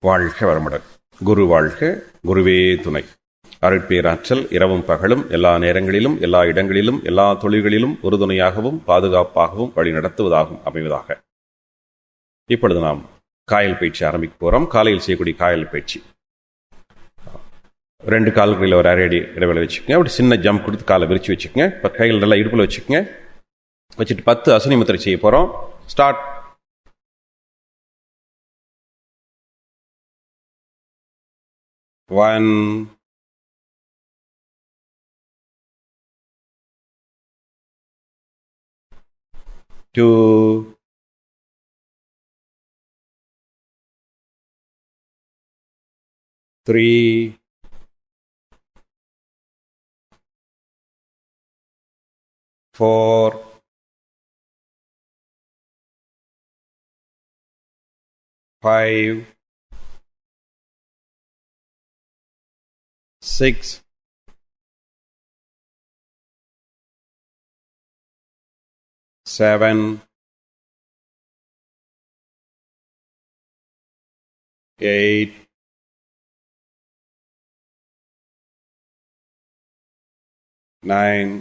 வாழ்க வளமுடன். குரு வாழ்க, குருவே துணை. அருட்பேராற்றல் இரவும் பகலும் எல்லா நேரங்களிலும் எல்லா இடங்களிலும் எல்லா தொழில்களிலும் உறுதுணையாகவும் பாதுகாப்பாகவும் வழி நடத்துவதாகவும் அமைவதாக. இப்பொழுது நாம் காயல் பயிற்சி ஆரம்பிக்க போகிறோம். காலையில் செய்யக்கூடிய காயல் பயிற்சி. 2 கால்களில் ஒரு அரை அடி இடைவெளி வச்சுக்கோங்க. அப்படி சின்ன ஜம்ப் கொடுத்து காலை விரிச்சு வச்சுக்கோங்க. இப்போ கைகள் நல்லா இடுப்பில் வச்சுக்கோங்க. வச்சுட்டு 10 அசனி முத்திரை செய்ய போகிறோம். ஸ்டார்ட். 1, 2, 3, 4, 5, 6, 7, 8, 9,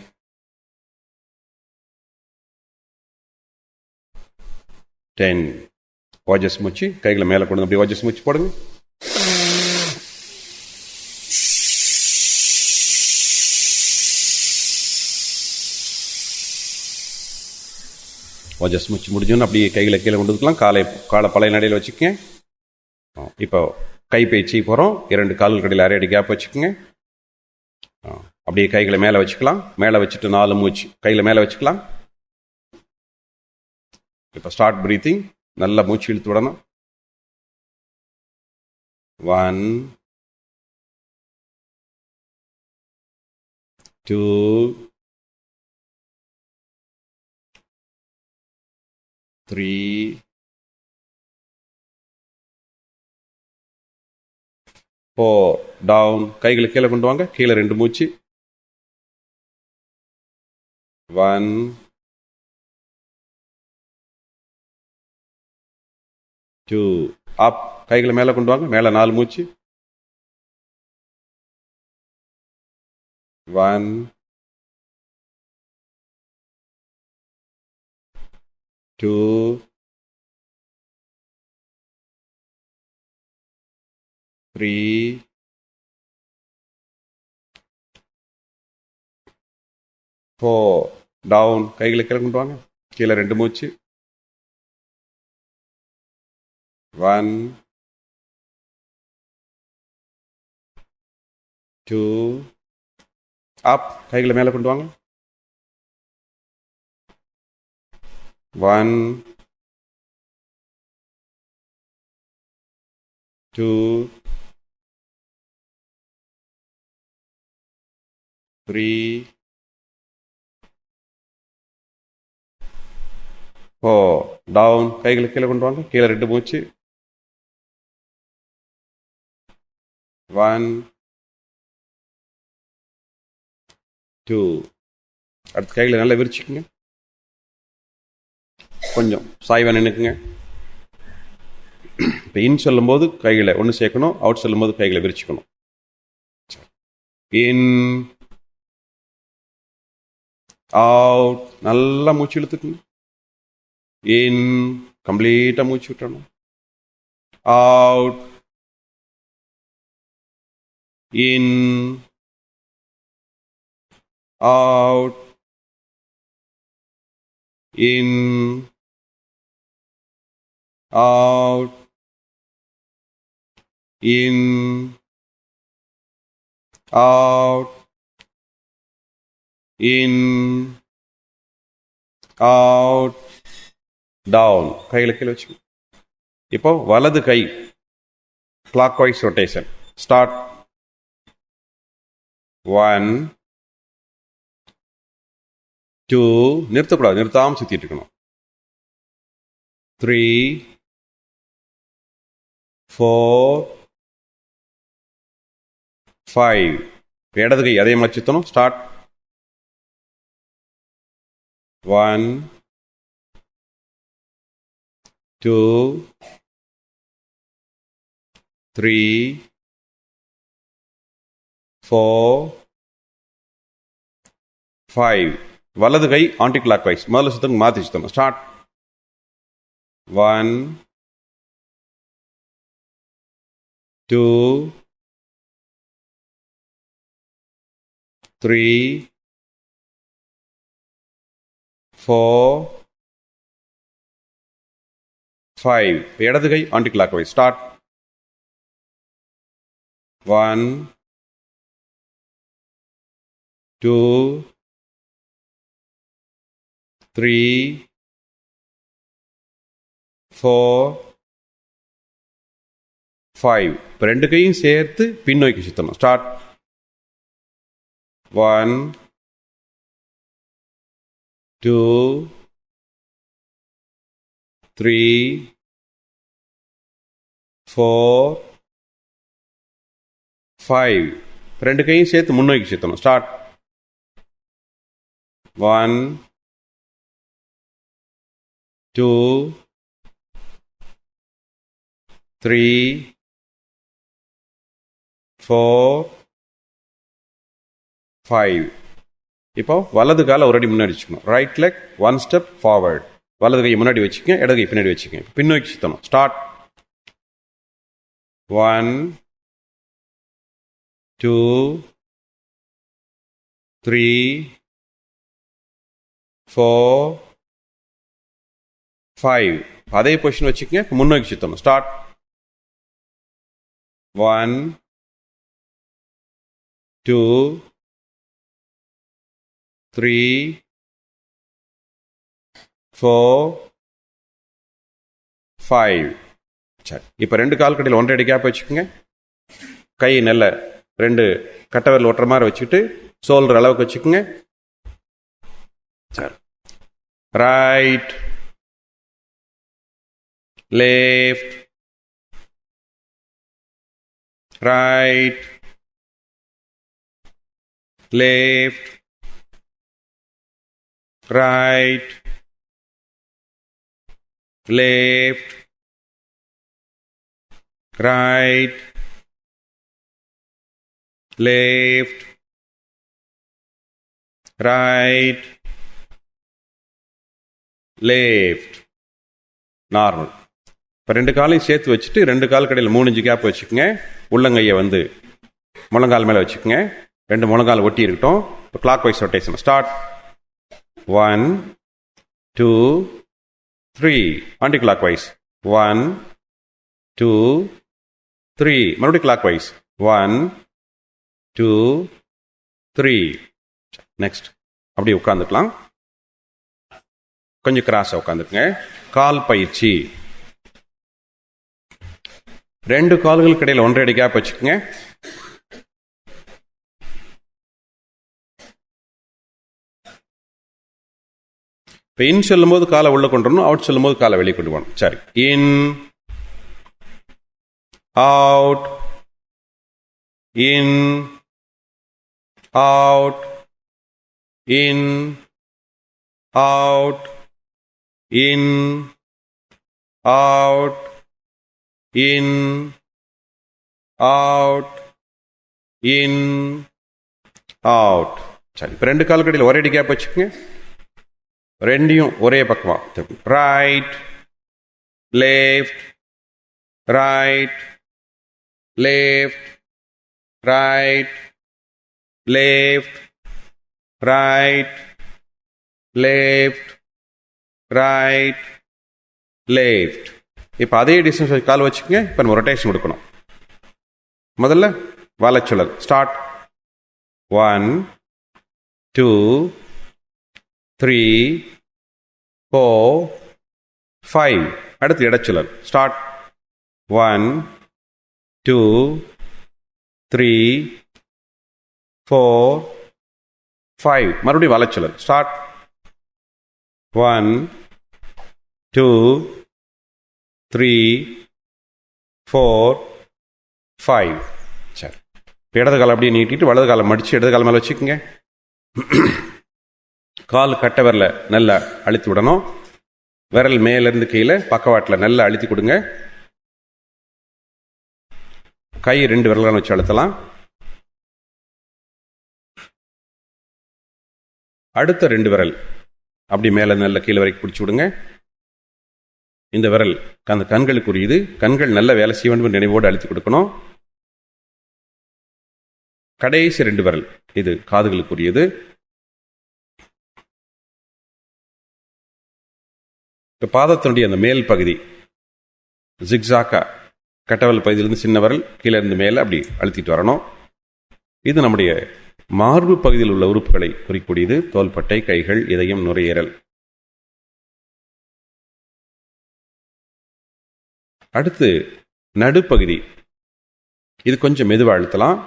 10. ஓஜஸ் மூச்சு கைகளை மேலே கொண்டு அப்படி ஓஜஸ் மூச்சு போடுங்க. ஓஜஸ் மூச்சு முடிஞ்சோன்னு அப்படியே கைகளை கீழே கொண்டு வந்துக்கலாம். காலை பழைய நடையில் வச்சுக்கோங்க. இப்போ கை பயிற்சி போகிறோம். 2 கால்கள் கடையில் அரை அடி கேப் வச்சுக்கோங்க. அப்படியே கைகளை மேலே வச்சுக்கலாம். மேலே வச்சுட்டு 4 மூச்சு கையில் மேலே வச்சுக்கலாம். இப்போ ஸ்டார்ட் பிரீத்திங். நல்லா மூச்சு இழுத்து விடணும். 1, 2, 3, 4. டவுன். கைகளை கீழே கொண்டு வாங்க. கீழே 2 மூச்சு. 1, 2. அப். கைகளை மேலே கொண்டு வாங்க. மேலே 4 மூச்சு. 1, 2, 3, 4. டவுன். கைகளை கீழே கொண்டு வாங்க. கீழே 2 மூச்சு. 1, 2. அப். கைகளை மேலே கொண்டு வாங்க. 1, 2, 3, 4. டவுன். கைகளை கீழே கொண்டு வாங்க. கீழே 2 மூச்சு. 1, 2. அடுத்து கைகளை நல்லா விரிச்சுக்குங்க. கொஞ்சம் சாய்வா நின்றுக்குங்க. இப்போ இன் சொல்லும்போது கைகளை ஒன்று சேர்க்கணும். அவுட் சொல்லும்போது கைகளை விரிச்சுக்கணும். இன், அவுட். நல்லா மூச்சு இழுத்துக்குங்க. இன். கம்ப்ளீட்டாக மூச்சு விட்டணும். Out. In, out. In, out, in, out, in, out, down. கையில் கீழே வச்சு. இப்போ வலது கை கிளாக் வைஸ் ரொட்டேஷன். ஸ்டார்ட். 1, 2. நிறுத்தக்கூடாது. நிறுத்தாமல் சுற்றிட்டு இருக்கணும். 3, 4, 5. இடது கை அதே மாதிரி சுற்றணும். ஸ்டார்ட். 1, 2, 3, 4, 5. வலது கை ஆன்டி கிளாக் வைஸ் முதல்ல சுத்தம் மாற்றி சுத்தணும். ஸ்டார்ட். 1, 2, 3, 4, 5. இடது கை ஆன்டி கிளாக் வைஸ். ஸ்டார்ட். 1, 2, 3, 4, 5. இப்போ ரெண்டு கையும் சேர்த்து பின்னோக்கி சுத்தணும். ஸ்டார்ட். 1, 2, 3, 4, 5. ரெண்டு கையும் சேர்த்து முன்னோக்கி சுத்தணும். ஸ்டார்ட். 1, 2, 3, 4, 5. இப்போ வலது காலை ஒரு அடி முன்னாடி வச்சுக்கணும். Right leg 1 step forward. வலது கையை முன்னாடி வச்சுக்கங்க, இடது கை பின்னாடி வச்சுக்கங்க. பின்னோக்கி சுத்தணும். ஸ்டார்ட். 1, 2, 3, 4, 5. அதே பொசிஷன் வச்சுக்கங்க, முன்னோக்கி சுத்தணும். ஸ்டார்ட். 1, 2, 3, 4, 5. சரி, இப்போ ரெண்டு கால் கடையில் ஒன்றரை அடி கேப் வச்சுக்கோங்க. கை நல்ல ரெண்டு கட்டவரில் ஒட்டுற மாதிரி வச்சுக்கிட்டு ஷோல்டர் அளவுக்கு வச்சுக்கோங்க. சரி. Right, left, right, left, right, left, right, left, right, left. Normal. இப்போ ரெண்டு காலையும் சேர்த்து வச்சுட்டு ரெண்டு கால் கடையில் 3 இன்ச்சு கேப் வச்சுக்கோங்க. உள்ளங்கையை வந்து முழங்கால் மேலே வச்சுக்கோங்க. ரெண்டு முழங்கால் ஒட்டி இருக்கட்டும். இப்போ clockwise rotation. Start. 1, 2, 3. Anti clock wise. 1, 2, 3. மறுபடியும் கிளாக் வைஸ். 1, 2, 3. நெக்ஸ்ட் அப்படியே உட்காந்துக்கலாம். கொஞ்சம் கிராஸாக உட்காந்துக்குங்க. கால் பயிற்சி. ரெண்டு கால்களுக்கு இடையில் ஒன்றரை அடி கேப் வச்சுக்கோங்க. இப்போ இன் சொல்லும் போது காலை உள்ள கொண்டு வரணும், அவுட் சொல்லும் போது காலை வெளியே கொண்டு போகணும். சரி. In, out, in, out, in, out, in, out, in, out, in, out. சரி, இப்போ ரெண்டு கால் கடையில் ஒரே அடி கேப் வச்சுக்கோங்க. ரெண்டையும் ஒரே பக்கமா. Right, left, right, left, right, left, right, left, right, left. இப்போ அதே டிஸ்டன்ஸ் கால் வச்சுக்கோங்க. இப்போ நம்ம ரொட்டேஷன் கொடுக்கணும். முதல்ல வலச்சுழல். ஸ்டார்ட். 1, 2, 3, 4, 5. அடுத்து இடச்சுழல். ஸ்டார்ட். 1, 2, 3, 4, 5. மறுபடியும் வலச்சுழல். ஸ்டார்ட். 1, 2, 3, 4, 5. சரி. இடது காலை அப்படியே நீட்டிட்டு வலது காலை மடித்து இடது காலை மேலே வச்சுக்கோங்க. கால் கட்டை விரல நல்லா அழுத்தி விடணும். விரல் மேலேருந்து கீழே பக்கவாட்டில் நல்லா அழுத்தி கொடுங்க. கை 2 விரல்களை வச்சு அழுத்தலாம். அடுத்த 2 விரல் அப்படி மேலே நல்ல கீழே வரைக்கும் பிடிச்சி விடுங்க. இந்த விரல் அந்த கண்களுக்குரியது. கண்கள் நல்ல வேலை செய்ய வேண்டும் நினைவோடு அழுத்தி கொடுக்கணும். கடைசி 2 விரல் இது காதுகளுக்குரியது. இப்போ பாதத்தினுடைய அந்த மேல் பகுதி ஜிக்ஸாக்கா கட்டவல் பகுதியிலிருந்து சின்ன விரல் கீழே இருந்து மேலே அப்படி அழுத்திட்டு வரணும். இது நம்முடைய மார்பு பகுதியில் உள்ள உறுப்புகளை குறிக்கூடியது. தோள்பட்டை, கைகள், இதயம், நுரையீரல். அடுத்து நடுப்பகுதி. இது கொஞ்சம் மெதுவாக அழுத்தலாம்.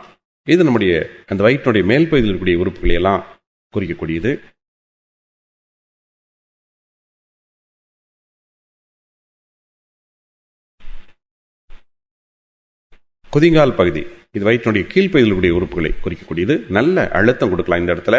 இது நம்முடைய அந்த வயிற்றினுடைய மேல் பகுதியில் இருக்கக்கூடிய உறுப்புகளை எல்லாம் குறிக்கக்கூடியது. குதிங்கால் பகுதி. இது வயிற்றினுடைய கீழ்ப்பகுதியில் இருக்கக்கூடிய உறுப்புகளை குறிக்கக்கூடியது. நல்ல அழுத்தம் கொடுக்கலாம் இந்த இடத்துல.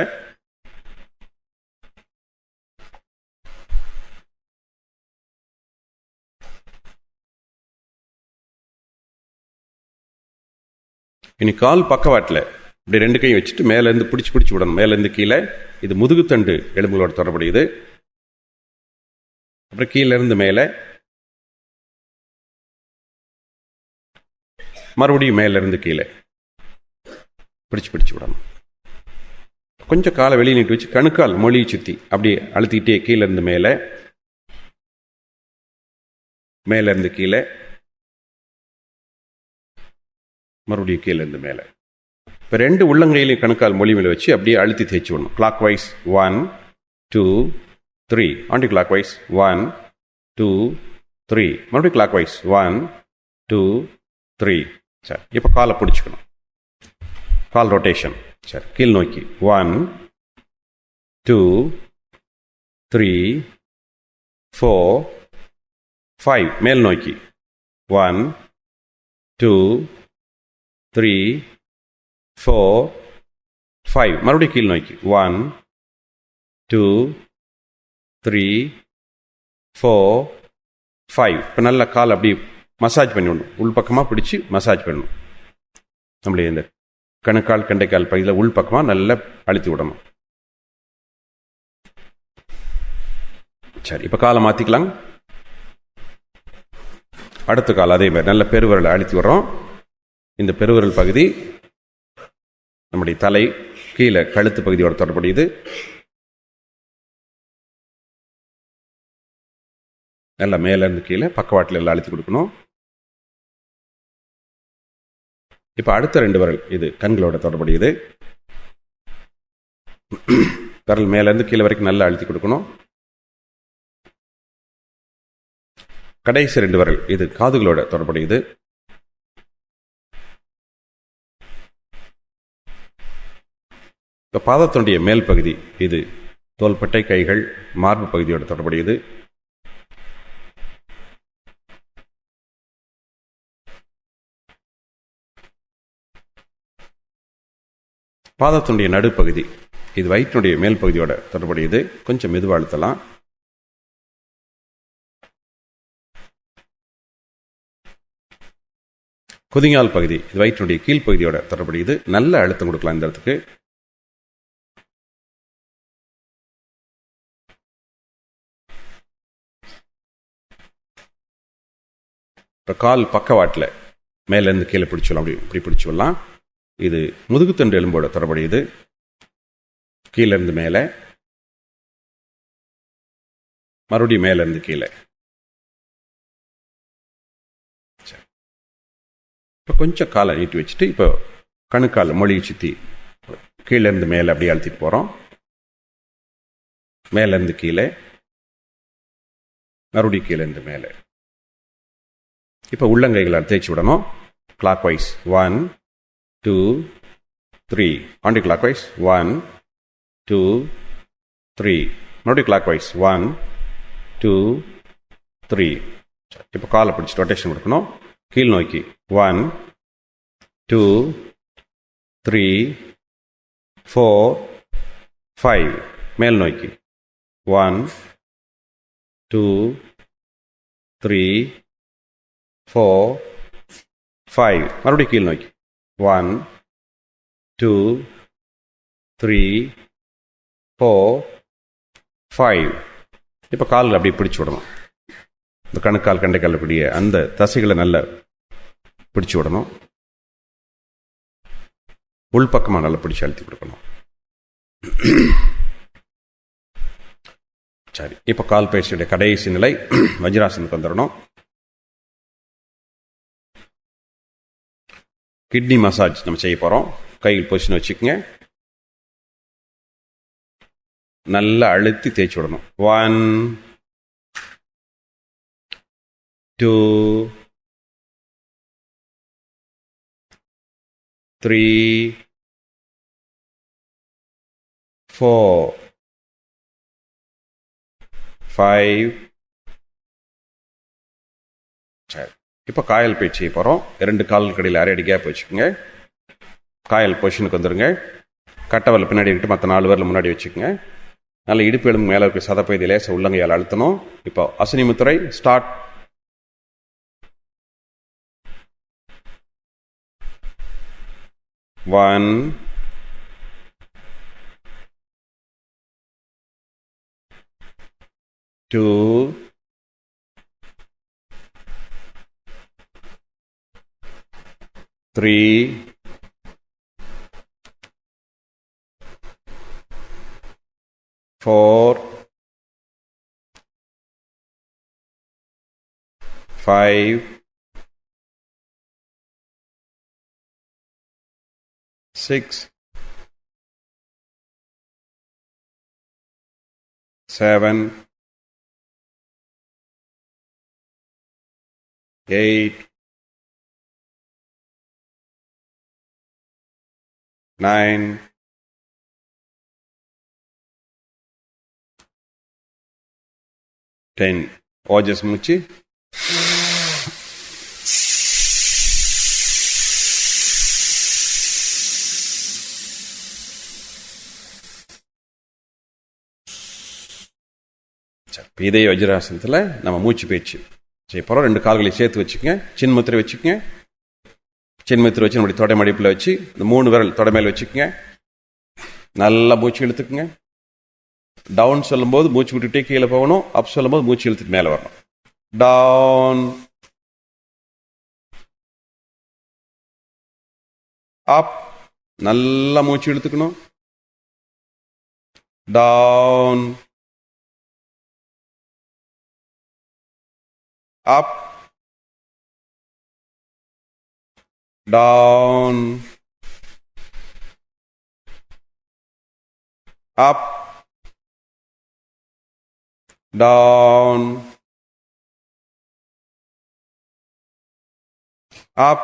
இனி கால் பக்கவாட்டில் இப்படி 2 கையும் வச்சுட்டு மேலேருந்து பிடிச்சி விடணும். மேலேருந்து கீழே. இது முதுகுத்தண்டு எலும்புகளோட தொடர்புடையது. அப்புறம் கீழேருந்து மேலே, மறுபடியும் மேலேருந்து கீழே பிடிச்சி விடணும். கொஞ்சம் காலை வெளியே நீட்டு வச்சு கணுக்கால் மொழியை சுற்றி அப்படி அழுத்திக்கிட்டே கீழேருந்து மேலே, மேலேருந்து கீழே, மறுபடியும் கீழேருந்து மேலே. இப்போ 2 உள்ளங்கையிலையும் கணுக்கால் மொழி மேலே வச்சு அப்படியே அழுத்தி தேய்ச்சி விடணும். Clock wise 1 2 3. Aunty clock wise 1 2 3. மறுபடியும் கிளாக் வைஸ் 1 2 3. சரி, இப்போ காலை பிடிச்சிக்கணும். கால் ரொட்டேஷன். சரி, கீழ் நோக்கி 1 2 3 4 5. மேல் நோக்கி 1 2 3 4 5. மறுபடியும் கீழ் நோக்கி 1 2 3 4 5. இப்போ நல்ல கால் அப்படி மசாஜ் பண்ணி விடணும். உள்பக்கமாக பிடிச்சி மசாஜ் பண்ணணும். நம்மளுடைய இந்த கணுக்கால் கண்டைக்கால் பகுதியில் உள்பக்கமாக நல்லா அழுத்தி விடணும். சரி, இப்போ காலை மாற்றிக்கலாம். அடுத்த கால் அதே மாதிரி நல்ல பெருவிரலை அழுத்தி விடுறோம். இந்த பெருவிரல் பகுதி நம்முடைய தலை கீழே கழுத்து பகுதியோட தொடர்புடையது. நல்லா மேலேருந்து கீழே பக்கவாட்டில் எல்லாம் அழுத்தி கொடுக்கணும். இப்போ அடுத்த 2 விரல் இது கண்களோட தொடர்புடையது. விரல் மேலேருந்து கீழே வரைக்கும் நல்லா அழுத்தி கொடுக்கணும். கடைசி 2 விரல் இது காதுகளோட தொடர்புடையது. இப்போ பாதத்தினுடைய மேல் பகுதி இது தோள்பட்டை, கைகள், மார்பு பகுதியோட தொடர்புடையது. பாதத்தினுடைய நடுப்பகுதி இது வயிற்றினுடைய மேல் பகுதியோட தொடர்புடையது. கொஞ்சம் மெதுவாக அழுத்தலாம். குதிங்கால் பகுதி இது வயிற்றினுடைய கீழ்ப்பகுதியோட தொடர்புடையது. நல்ல அழுத்தம் கொடுக்கலாம் இந்த இடத்துக்கு. இப்போ கால் பக்கவாட்டில் மேலேருந்து கீழே பிடிச்சலாம். அப்படி இப்படி பிடிச்சி விடலாம். இது முதுகுத்தண்டு எலும்போட தொடர்புடையது. கீழேருந்து மேலே, மறுபடியும் மேலேருந்து கீழே. இப்போ கொஞ்சம் காலை நீட்டி வச்சுட்டு இப்போ கணுக்கால் மொழியை சுற்றி கீழேருந்து மேலே அப்படியே அழுத்திட்டு போகிறோம். மேலேருந்து கீழே, மறுபடியும் கீழேருந்து மேலே. இப்போ உள்ளங்கைகளை தேய்ச்சி விடணும். Clock wise 1 2 3. Aunty clock wise 1 2 3. மறுபடியும் கிளாக் வைஸ் 1 2 3. இப்போ காலை பிடிச்சி ரொட்டேஷன் கொடுக்கணும். கீழ் நோக்கி 1 2 3 4 5. மேல் நோக்கி 1 2 3 4 5. மறுபடியும் கீழ் நோக்கி. 1, 2, 3, 4, 5. இப்போ காலில் அப்படி பிடிச்சி விடணும். இந்த கணுக்கால் கண்டைக்கால் இப்படியே அந்த தசைகளை நல்லா பிடிச்சி விடணும். உள்பக்கமாக நல்லா பிடிச்சி அழுத்தி கொடுக்கணும். சரி, இப்போ கால் பயிற்சியுடைய கடைசி நிலை வஜ்ராசனுக்கு வந்துடணும். கிட்னி மசாஜ் நம்ம செய்ய போகிறோம். கையில் பொசிஷன் வச்சுக்கோங்க. நல்லா அழுத்தி தேய்ச்சி விடணும். 1, 2, 3, 4, 5. சரி, இப்போ காயல் பயிற்சி செய்ய போகிறோம். 2 கால் கடையில் அரை அடி கேப் வச்சுக்கோங்க. காயல் பொசிஷனுக்கு வந்துடுங்க. கட்டவரில் பின்னாடி விட்டு மற்ற 4 விரல் முன்னாடி வச்சுக்கோங்க. நல்ல இடுப்பு எலும்பு மேலே இருக்க சதப்பகுதி லேச உள்ளங்கையால் அழுத்தணும். இப்போ அசனி முத்திரை ஸ்டார்ட். 1, 2, 3, 4, 5, 6, 7, 8, 9, 10. ஓஜஸ் மூச்சு. இதே வஜ்ராசனத்தில் நம்ம மூச்சு பயிற்சி செய்ய போகிறோம். 2 கால்களை சேர்த்து வச்சுக்கோங்க. சின்முத்திரை வச்சுக்கோங்க. சின்முத்திரை வச்சு நம்முடைய தொடை மடிப்பில் வச்சு இந்த 3 விரல் தொடை மேல் வச்சுக்கோங்க. நல்லா மூச்சு இழுத்துக்குங்க. டவுன் சொல்லும்போது மூச்சு விட்டுட்டே கீழே போகணும். அப் சொல்லும்போது மூச்சு இழுத்துட்டு மேலே வரணும். டவுன், அப். நல்லா மூச்சு இழுத்துக்கணும். டவுன், அப், டவுன், அப், down, up,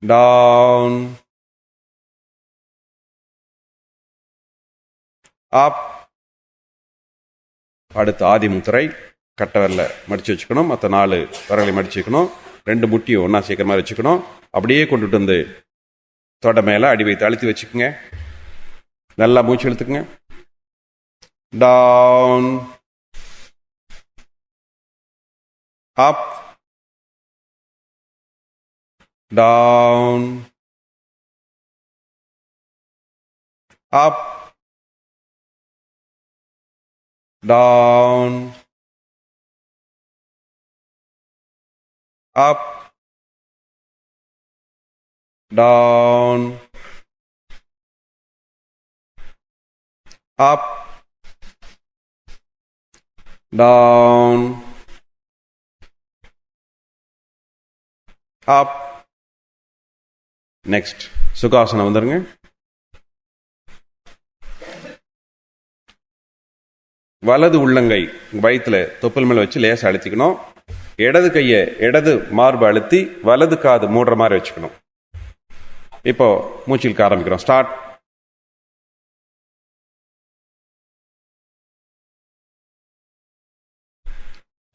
down, up. அடுத்து ஆதி முத்திரை. கட்டவரில் மடிச்சு வச்சுக்கணும். மற்ற 4 விரலை மடிச்சு வைக்கணும். 2 முட்டியும் ஒன்றா சேர்க்கிற மாதிரி வச்சுக்கணும். அப்படியே கொண்டுட்டு வந்து தொட மேலே அடி வைத்து அழுத்தி வச்சுக்கோங்க. நல்லா மூச்சு இழுத்துக்குங்க. down, up, down, up, down, up, down, up, down, up. Next sukhasana வந்துருங்க. வலது உள்ளங்கை வயிற்றுல தொப்புள் மேல வச்சு லேசா அழுத்திக்கணும். இடது கையை இடது மார்பு அழுத்தி வலது காது மூடுற மாதிரி வச்சுக்கணும். இப்போ மூச்சிலுக்கு ஆரம்பிக்கிறோம். ஸ்டார்ட்.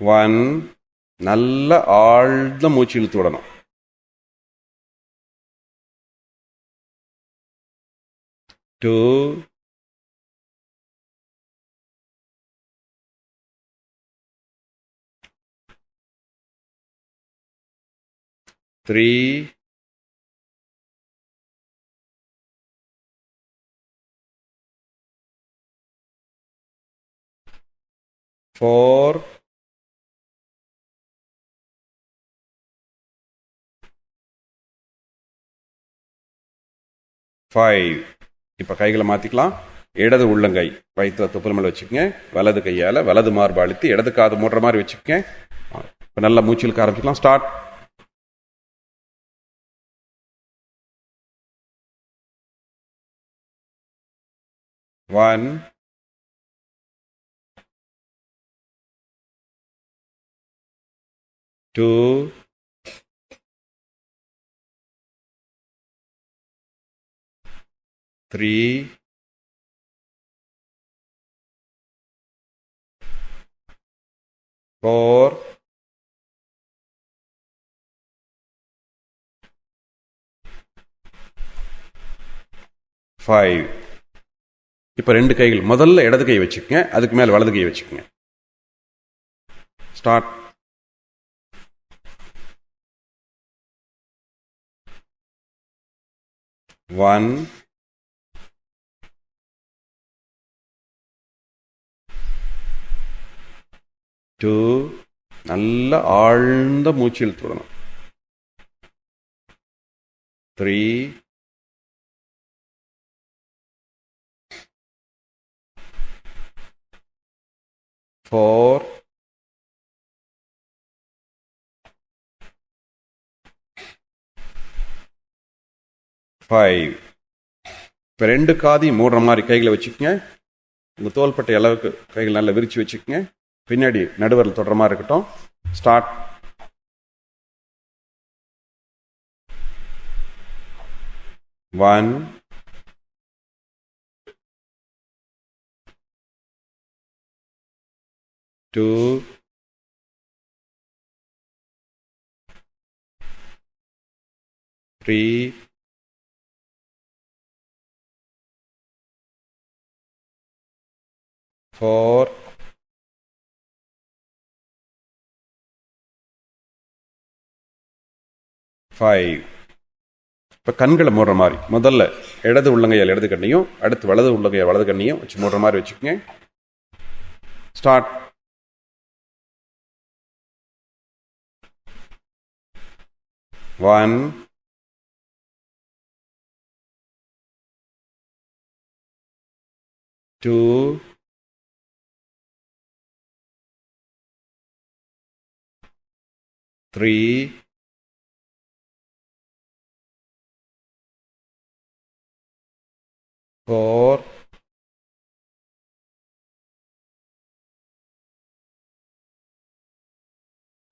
1, நல்ல ஆழ்ந்த மூச்சு இழுத்து விடணும். 2, 3, 4, 5. இப்ப கைகளை மாத்திக்கலாம். இடது உள்ளங்கை வயிற்று தொப்புள் மேல வச்சுக்கங்க. வலது கையால வலது மார்பு அழுத்தி இடது காது மூடுற மாதிரி வச்சுக்கங்க. இப்ப நல்லா மூச்சு இழுக்க ஆரம்பிக்கலாம். ஸ்டார்ட். 1, 2, 3, 4, 5. இப்ப ரெண்டு கைகள் முதல்ல இடது கை வச்சுக்கங்க. அதுக்கு மேல வலது கை வச்சுக்கங்க. ஸ்டார்ட். 1, 2, நல்ல ஆழ்ந்த மூச்சு இழுத்து விடணும். 3, 4, 5. இப்ப ரெண்டு காதையும் மூடுற மாதிரி கைகளை வச்சுக்கோங்க. உங்க தோள்பட்டை அளவுக்கு கைகள் நல்லா விரிச்சு வச்சுக்கோங்க. பின்னாடி நடுவரில் தொடர மாதிரி இருக்கட்டும். ஸ்டார்ட். 1, 2, 3, 4, 5. இப்ப கண்களை மூடுற மாதிரி முதல்ல இடது உள்ளங்கையால் இடது கண்ணையும் அடுத்து வலது உள்ளங்கையால் வலது கண்ணையும் வச்சு மூடுற மாதிரி வச்சுக்கோங்க. ஸ்டார்ட். 1, 2, 3, 4,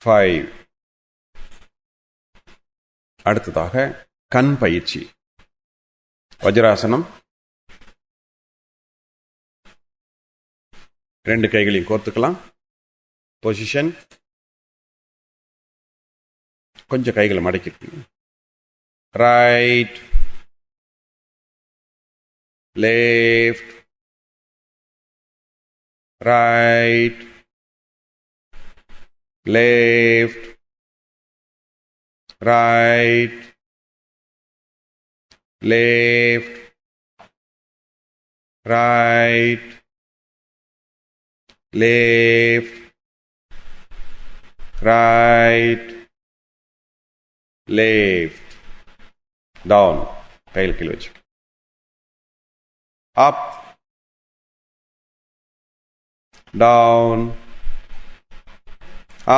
5. அடுத்ததாக கண் பயிற்சி. வஜ்ராசனம். ரெண்டு கைகளையும் கோர்த்துக்கலாம். பொசிஷன். கொஞ்சம் கைகளை மடக்கிட்டு right, left, right, left, right, left, right, left, right, left. Down. கையில் கீழே வச்சு. Up, down,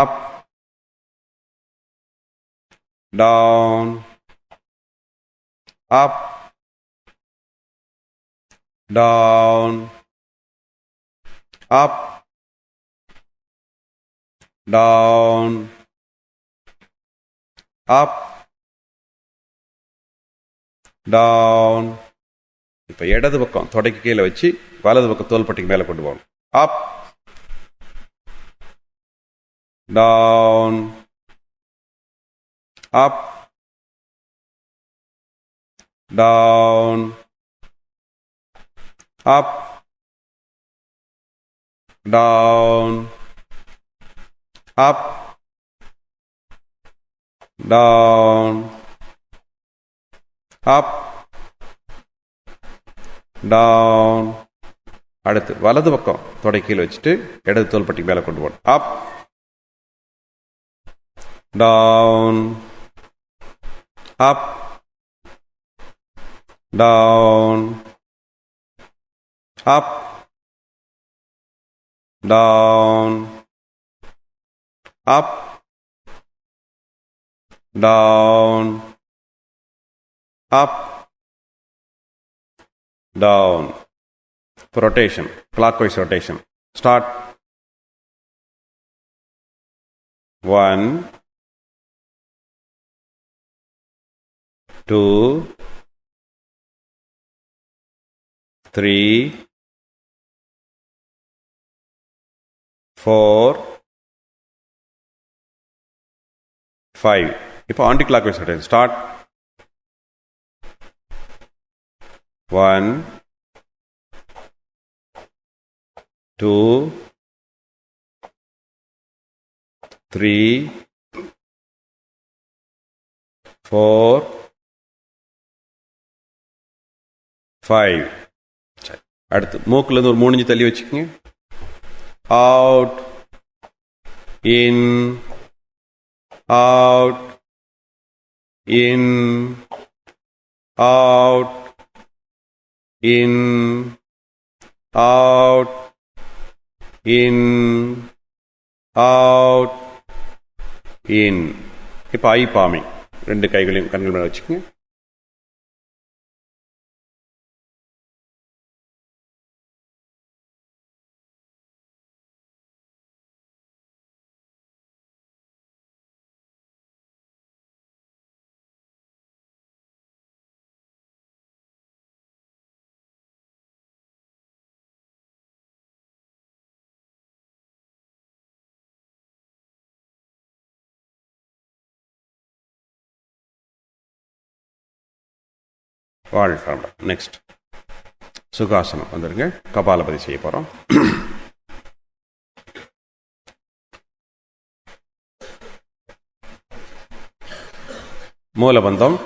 up, down, up, down, up, down, up, down. இப்ப இடது பக்கம் தொடைக்கு கீழே வச்சு வலது பக்கம் தோள்பட்டைக்கு மேல கொண்டு போகணும். up, down, up, down, up, down, up, down, up, down. அடுத்து வலது பக்கம் தொடை கீழே வச்சுட்டு இடது தோள்பட்டி மேலே கொண்டு போகணும். up, down, up, down, up, down, up, down, up, down. Rotation, clockwise rotation. Start. 1, 2, 3, 4, 5. இப்போ ஆன்டி கிளாக்வைஸ் rotation. Start. 1, 2, 3, 4, 5. சரி, அடுத்து மூக்குல இருந்து ஒரு 3 இன்ச் தள்ளி வச்சுக்கோங்க. Out, in, out, in, out, in, out, in, out, இன். இப்போ ஐ பாமி 2 கைகளையும் கண்கள் மேலே வச்சுக்கோங்க. வாழ். நெக்ஸ்ட் சுகாசனம் வந்துருங்க. கபாலபதி செய்ய போகிறோம். மூலபந்தம்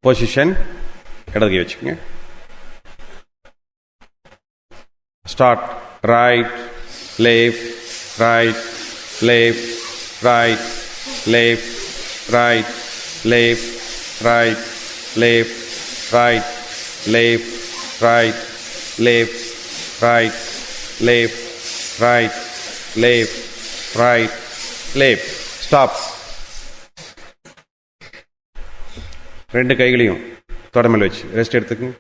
பொசிஷன் இடதுகை வச்சுக்கோங்க. Start. Right, left, right, left, right, left, right, left, right, left, right, left, right, left, right, left, right, left, right, left. Stop. 2 கைகளையும் தொடமல் வச்சு ரெஸ்ட் எடுத்துக்கங்க.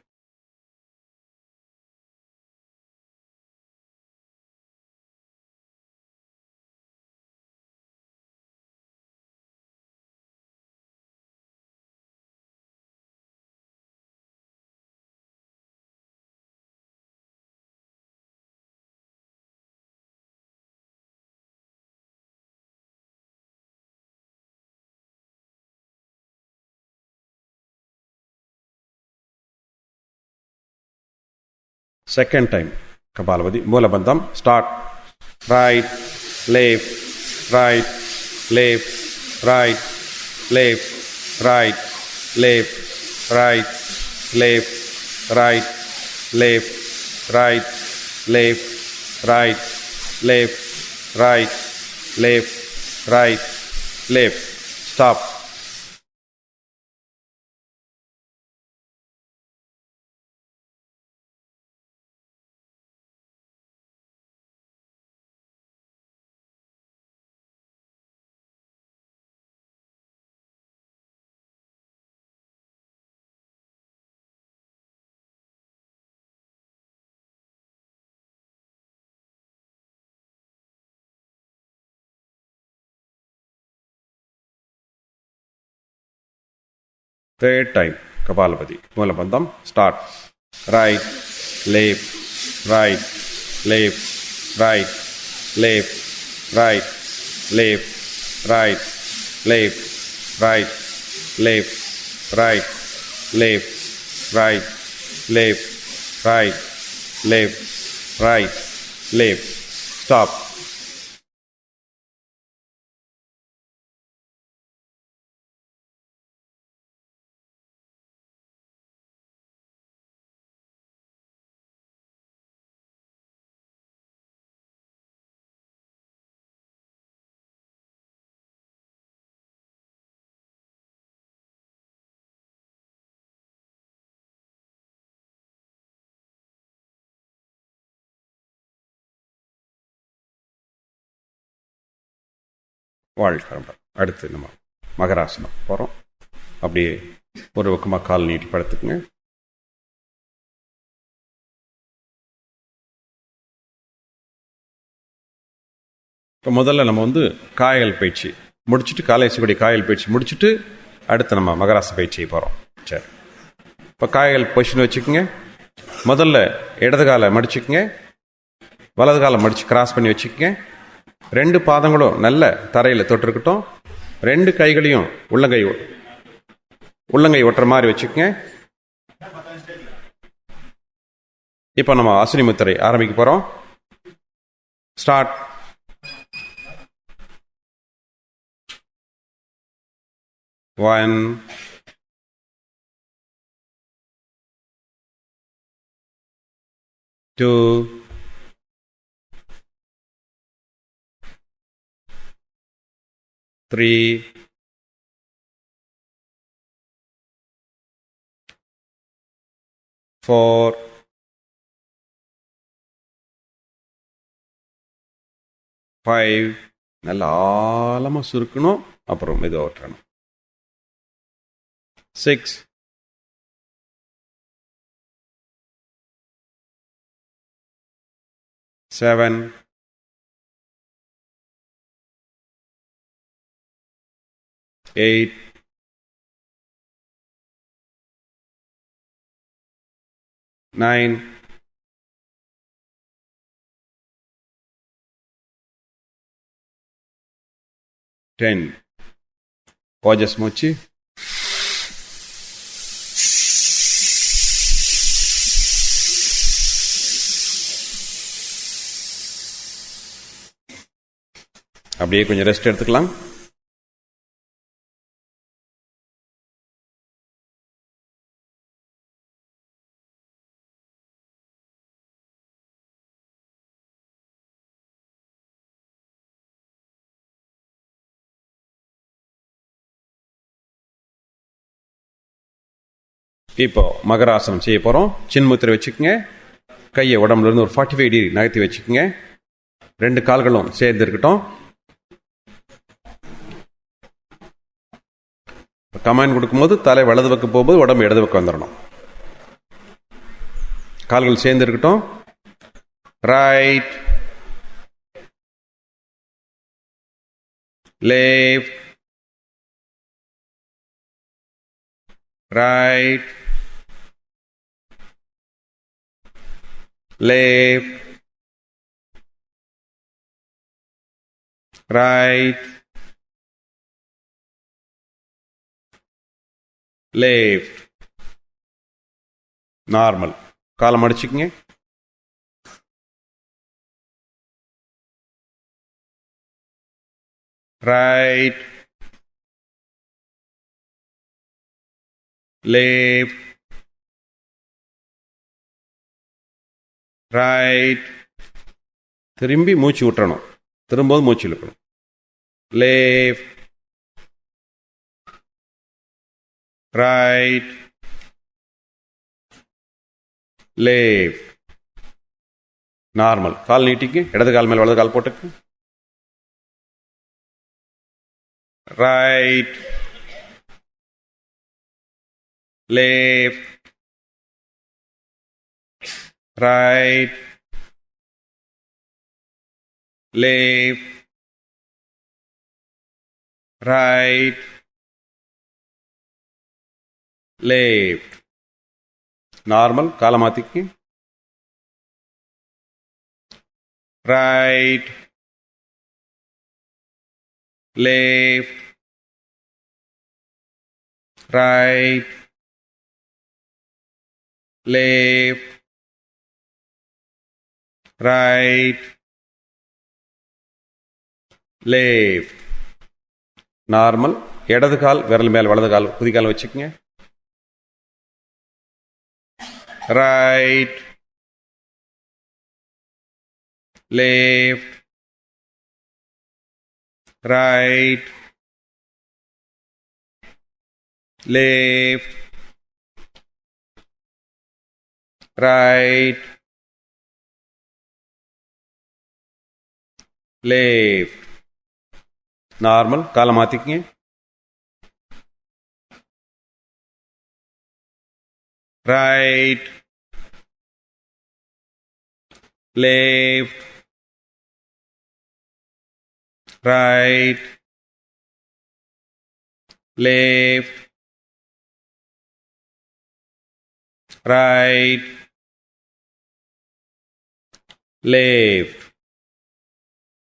Second time Kapalabhati. Mulabandham. Start. Right, left, right, left, right, left, right, left, right, left, right, left, right, left, right, left, right, left, right, left. Stop. Third time Kapalabhati. Mulabandham. Start. Right, left, right, left, right, left, right, left, right, left, right, left, right, left, right, left, right, left, right, left. Stop. வாழ்க்கை. அடுத்து நம்ம மகராசனம் போகிறோம். அப்படியே ஒரு பக்கமாக கால் நீட்டி படுத்துக்குங்க. இப்போ முதல்ல நம்ம காயல் பயிற்சி முடிச்சுட்டு, காலை செய்யக்கூடிய காயல் பயிற்சி முடிச்சுட்டு அடுத்து நம்ம மகராச பயிற்சியை போகிறோம். சரி, இப்போ காயல் பொசிஷன் வச்சுக்கோங்க. முதல்ல இடது காலை மடிச்சுக்குங்க, வலது காலை மடித்து கிராஸ் பண்ணி வச்சுக்கோங்க. 2 பாதங்களும் நல்ல தரையில் தொட்டிருக்கட்டும். 2 கைகளையும் உள்ளங்கை ஒட்டுற மாதிரி வச்சுக்கோங்க. இப்போ நம்ம அசுனி முத்திரை ஆரம்பிக்க போகிறோம். ஸ்டார்ட். 1 2 3 4 5. நல்லா ஆழமாக சுருக்கணும், அப்புறம் இதை ஓட்டணும். 6 7 8 9 10. ஓஜஸ் மூச்சு. அப்படியே கொஞ்சம் ரெஸ்ட் எடுத்துக்கலாம். இப்போ மகராசனம் செய்ய போகிறோம். சின்முத்திரை வச்சுக்கோங்க. கையை உடம்புல இருந்து ஒரு 45 டிகிரி நகர்த்தி வச்சுக்கோங்க. 2 கால்களும் சேர்ந்து இருக்கட்டும். கமாண்ட் கொடுக்கும்போது தலை வலது பக்கம் போகும்போது உடம்பு இடது பக்கம் வந்துடணும். கால்கள் சேர்ந்து இருக்கட்டும். Right, left, right, left, right, left. Normal. காலை மடிச்சுக்குங்க. Right, left, right. திரும்பி மூச்சு விட்டுறணும். திரும்போது மூச்சு இழுக்கணும். Left, right, left. நார்மல். கால் நீட்டிக்கு. இடது கால் மேல் வலது கால் போட்டுக்கு. Right, left, right, left, right, left. Normal. காலை மாத்திக்கு. right, left, right, left, right, left. Normal. இடது கால் விரல் மேல் வலது கால் குதிகால் வச்சுக்கோங்க. Right, left, right, left, right, left. Normal. காலை மாத்திக்கங்க. Right, left, right, left, right, left.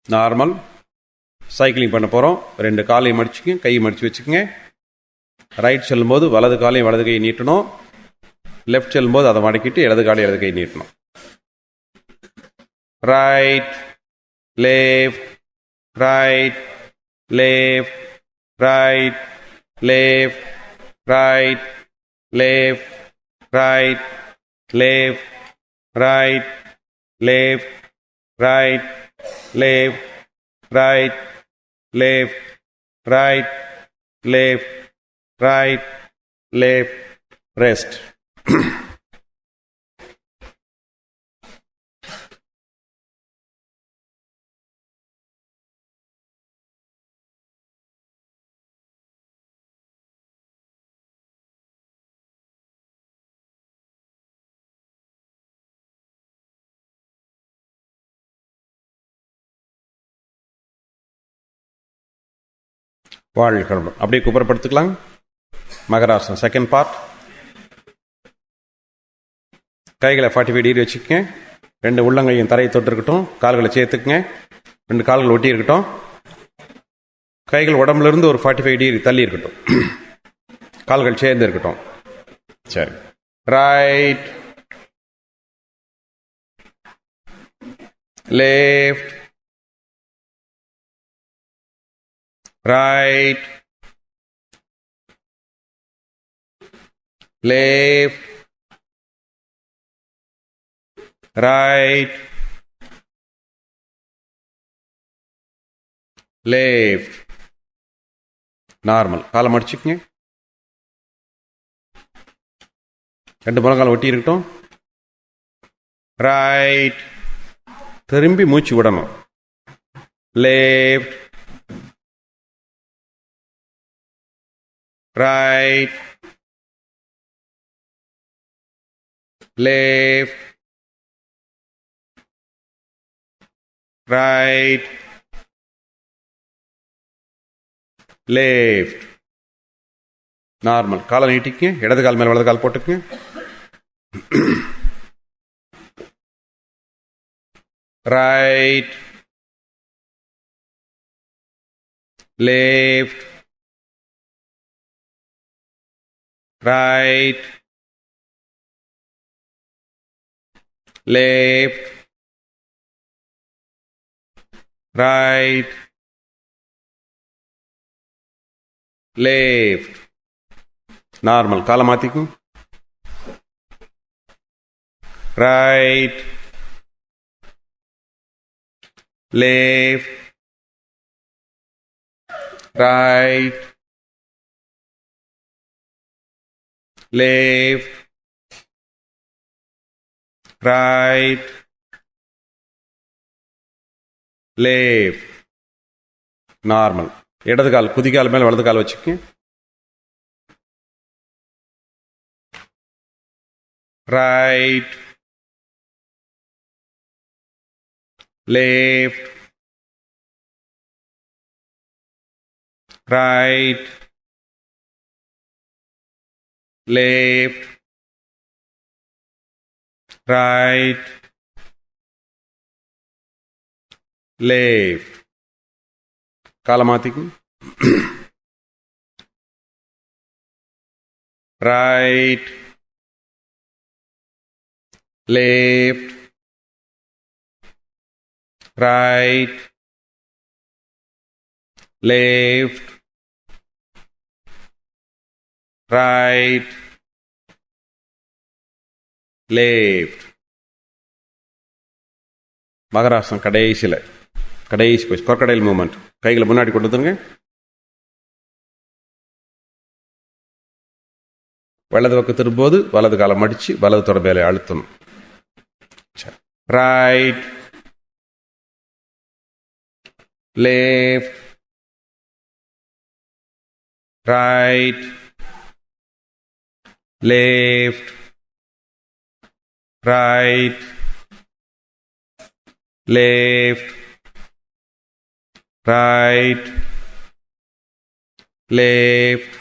Normal. Cycling பண்ண போகிறோம். 2 காலையும் மடிச்சுக்கங்க, கையை மடிச்சு வச்சுக்கோங்க. ரைட் செல்லும்போது வலது காலையும் வலது கையை நீட்டணும். லெஃப்ட் செல்லும்போது அதை மடக்கிட்டு இடது காலையும் இடது கையை நீட்டணும். Right, left, right, left, right, left, right, left, right, left, right, left, right, left, right, left, right, left, right, left, rest. வாழ்க்கணும். அப்படியே குப்புறப்படுத்திக்கலாம். மகராசனம் செகண்ட் பார்ட். கைகளை 45 டிகிரி வச்சுக்கங்க. 2 உள்ளங்கையும் தரையை தொட்டு இருக்கட்டும். கால்களை சேர்த்துக்குங்க. 2 கால்கள் ஒட்டி இருக்கட்டும். கைகள் உடம்புல இருந்து ஒரு 45 டிகிரி தள்ளி இருக்கட்டும். கால்கள் சேர்ந்து இருக்கட்டும். சரி. Right, left, right, left, right, left. Normal. காலை மடிச்சுக்குங்க. 2 முழங்கால் ஒட்டி இருக்கட்டும். ரைட், திரும்பி மூச்சு விடணும். Left, right, left, right, left. Normal. காலை நீட்டிக்குங்க. இடது கால் மேல வலது கால் போட்டுக்குங்க. Right, left, right, left, right, left. Normal. காலை மாத்திக்கும். Right, left, right, left, right, left. Normal. இடது கால் குதிகால் மேல வலது கால் வச்சுக்க. Right, left, right, left, right, left. காலை மாத்திக்கும். right, left, right, left, right, left. மகராசனம் கடைசி போச்சு. crocodile movement. கைகளை முன்னாடி கொண்டு வந்துருங்க. வலது பக்கம் திரும்போது வலது காலை மடிச்சு வலது தொட மேலே அழுத்தணும். Right, left, right, left, right, left, right, left,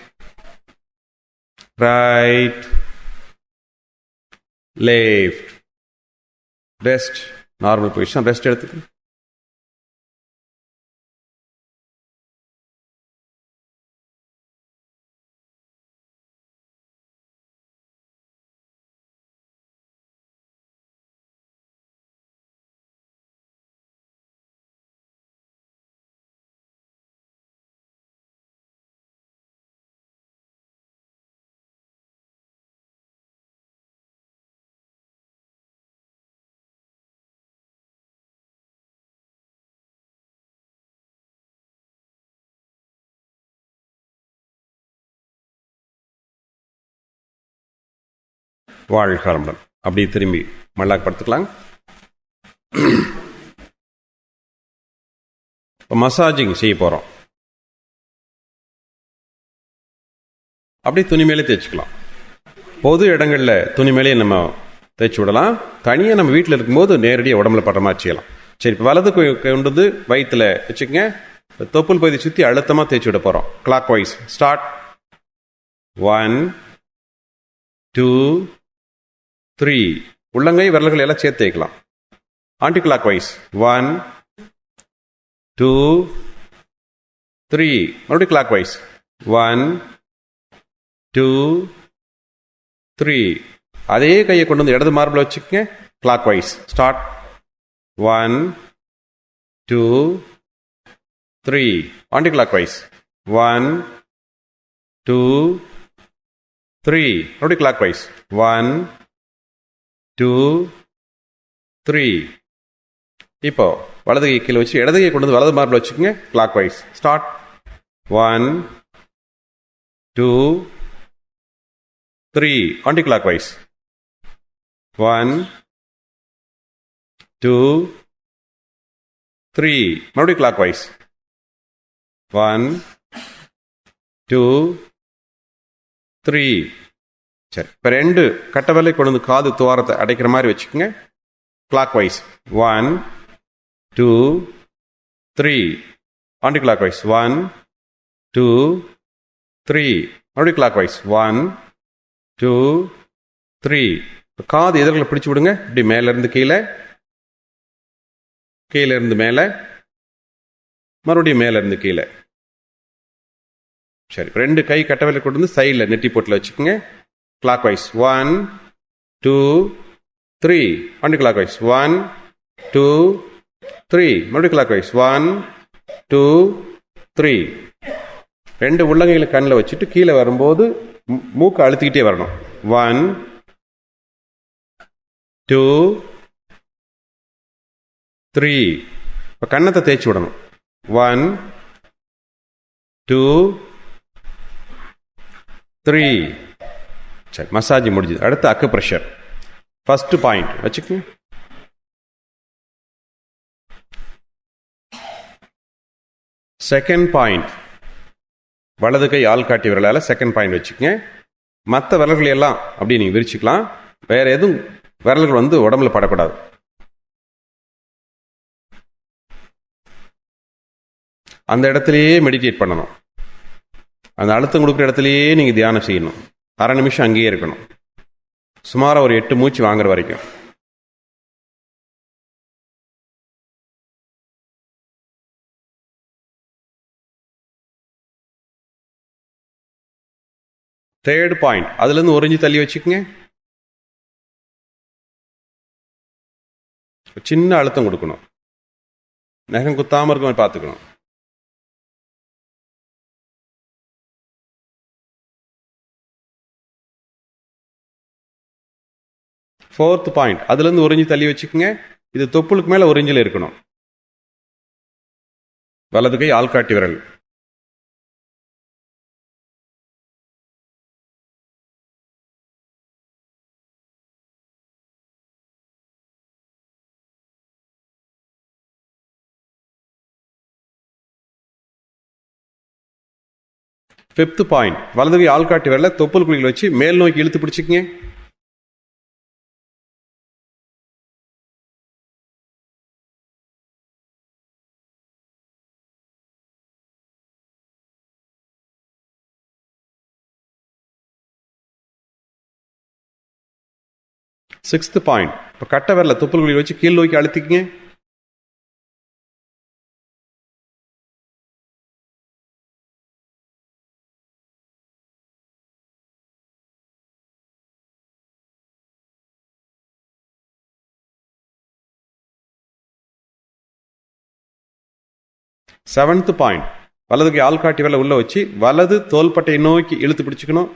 right, left. Rest. Normal position. Rest எடுத்துக்கு. வாழ்க வளமுடன். அப்படியே திரும்பி மல்லாக்கு படுத்துக்கலாம். இப்போ மசாஜிங் செய்ய போகிறோம். அப்படியே துணி மேலே தேய்ச்சிக்கலாம். பொது இடங்களில் துணி மேலேயே நம்ம தேய்ச்சி விடலாம். தனியாக நம்ம வீட்டில் இருக்கும்போது நேரடியாக உடம்புல படுற மாதிரி செய்யலாம். சரி, இப்போ வலது கொண்டு வந்து வயிற்றில் வச்சுக்கோங்க. தொப்புள் பகுதி சுற்றி அழுத்தமாக தேய்ச்சி விட போகிறோம். Clockwise start. 1 2 3. உள்ளங்கை விரல்கள் எல்லாம் சேர்த்து தேய்க்கலாம். Anti clock wise 1 2 3. மறுபடியும் கிளாக் வைஸ் 1 2 3. அதே கையை கொண்டு வந்து இடது மார்பில் வச்சுக்கோங்க. Clockwise start. 1 2 3. Anti clock wise 1 2 3. மறுபடியும் கிளாக் வைஸ் 1 2 3. இப்போ வலது கை கீழே வச்சு இடது கை கொண்டு வந்து வலது மார்பில் வச்சுக்கோங்க. Clockwise start. 1 2 3. Anti clock wise 1 2 3. மறுபடியும் கிளாக் வைஸ் 1 2 3. சரி, இப்போ 2 கட்ட விரலை கொண்டு வந்து காது துவாரத்தை அடைக்கிற மாதிரி வச்சுக்கோங்க. Clock wise 1 2 3. Anti clock wise 1 2 3. மறுபடியும் கிளாக் வைஸ் 1 2 3. காது எதிர்களை பிடிச்சு விடுங்க. இப்படி மேலேருந்து கீழே, கீழே இருந்து மேலே, மறுபடியும் மேலேருந்து கீழே. சரி, 2 கை கட்டவில்லை கொண்டு வந்து சைடில் நெட்டி போட்டில் வச்சுக்கோங்க. Clock wise 1 2 3. Anti clock wise 1 2 3. மறுபடியும் கிளாக் வைஸ் 1 2 3. 2 உள்ளங்கைகளை கண்ணில் வச்சுட்டு கீழே வரும்போது மூக்கை அழுத்திக்கிட்டே வரணும். 1 2 3. இப்போ கன்னத்தை தேய்ச்சி விடணும். 1 2 3. சரி, மசாஜ் முடிஞ்சது. அடுத்து அக்கு ப்ரெஷர். ஃபர்ஸ்ட் பாயிண்ட் வச்சுக்கோங்க. செகண்ட் பாயிண்ட் வலது கை ஆள்காட்டி விரலால் செகண்ட் பாயிண்ட் வச்சுக்கோங்க. மற்ற விரல்கள் எல்லாம் அப்படி நீங்கள் விரிச்சுக்கலாம். வேற எதுவும் விரல்கள் வந்து உடம்புல படக்கூடாது. அந்த இடத்துலையே மெடிடேட் பண்ணணும். அந்த அழுத்தம் கொடுக்குற இடத்துலையே நீங்கள் தியானம் செய்யணும். 1/2 நிமிஷம் அங்கேயே இருக்கணும். சுமாராக ஒரு 8 மூச்சு வாங்குற வரைக்கும். தேர்ட் பாயிண்ட், அதுலேருந்து 1 இன்ச் தள்ளி வச்சுக்கோங்க. சின்ன அழுத்தம் கொடுக்கணும். நகம் குத்தாமல் இருக்க மாதிரி பார்த்துக்கணும். ஃபோர்த் பாயிண்ட், அதுலேருந்து 1 இன்ச் தள்ளி வச்சுக்கோங்க. இது தொப்புளுக்கு மேலே 1 இன்ச்சில் இருக்கணும். வலது கை ஆள்காட்டி விரல். 5th பாயிண்ட், வலது கை ஆள்காட்டி விரல தொப்புள் குழியில் வச்சு மேல் நோக்கி இழுத்து பிடிச்சிக்கங்க. சிக்ஸ்த் பாயிண்ட், இப்போ கட்டை விரல தொப்புள் குழியில் வச்சு கீழ் நோக்கி அழுத்திக்கங்க. செவன்த் பாயிண்ட், வலது கை ஆள்காட்டி விரல உள்ள வச்சு வலது தோள்பட்டையை நோக்கி இழுத்து பிடிச்சுக்கணும்.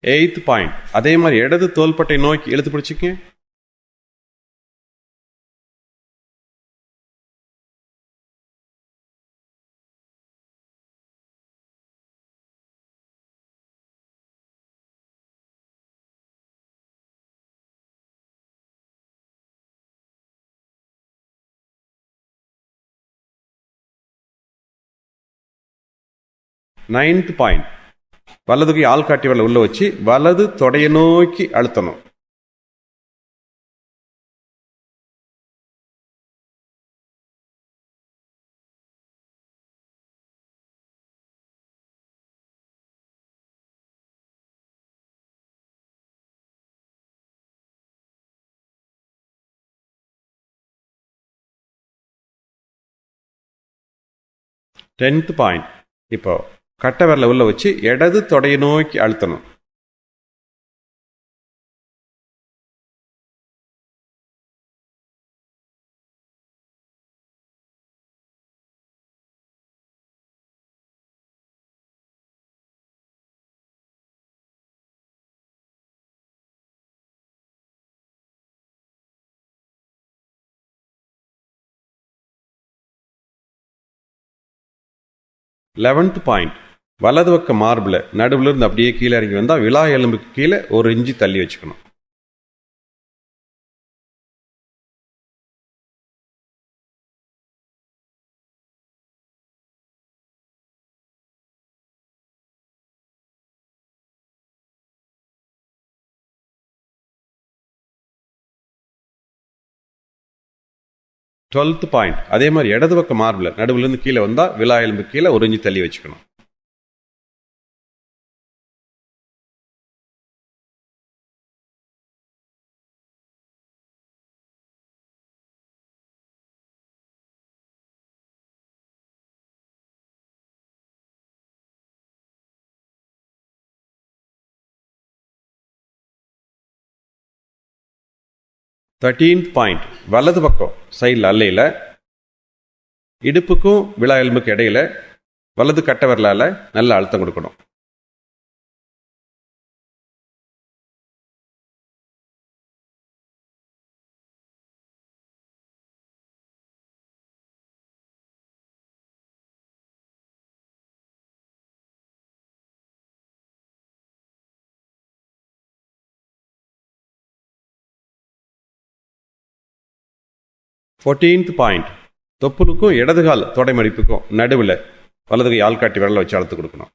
எய்த் பாயிண்ட், அதே மாதிரி இடது தோள்பட்டை நோக்கி இழுத்து பிடிச்சிக்கங்க. நைன்த் பாயிண்ட், வலது கை ஆள்காட்டி விரல உள்ள வச்சு வலது தொடையை நோக்கி அழுத்தணும். டென்த் பாயிண்ட், இப்போ கட்டை விரல உள்ள வச்சு இடது தொடையை நோக்கி அழுத்தணும். லெவன்த் பாயிண்ட், வலது பக்க மார்பில் நடுவில் இருந்து அப்படியே கீழே இறங்கி வந்தால் விலா எலும்புக்கு கீழே 1 இன்ச்சு தள்ளி வச்சுக்கணும். டுவெல்த் பாயிண்ட், அதே மாதிரி இடது பக்க மார்பில் நடுவில் இருந்து கீழே வந்தால் விலா எலும்புக்கு கீழே 1 இன்ச்சு தள்ளி வச்சுக்கணும். தேர்ட்டீன்த் பாயிண்ட், வலது பக்கம் சைடில் அல்லையில் இடுப்புக்கும் விலா எலும்புக்கு இடையில வலது கட்டை விரலால நல்ல அழுத்தம் கொடுக்கணும். ஃபோர்டீன்த் பாயிண்ட், தொப்புளுக்கும் இடதுகால் தொடை மடிப்புக்கும் நடுவில் வலது கை ஆள்காட்டி விரலை வச்சு அழுத்து கொடுக்கணும்.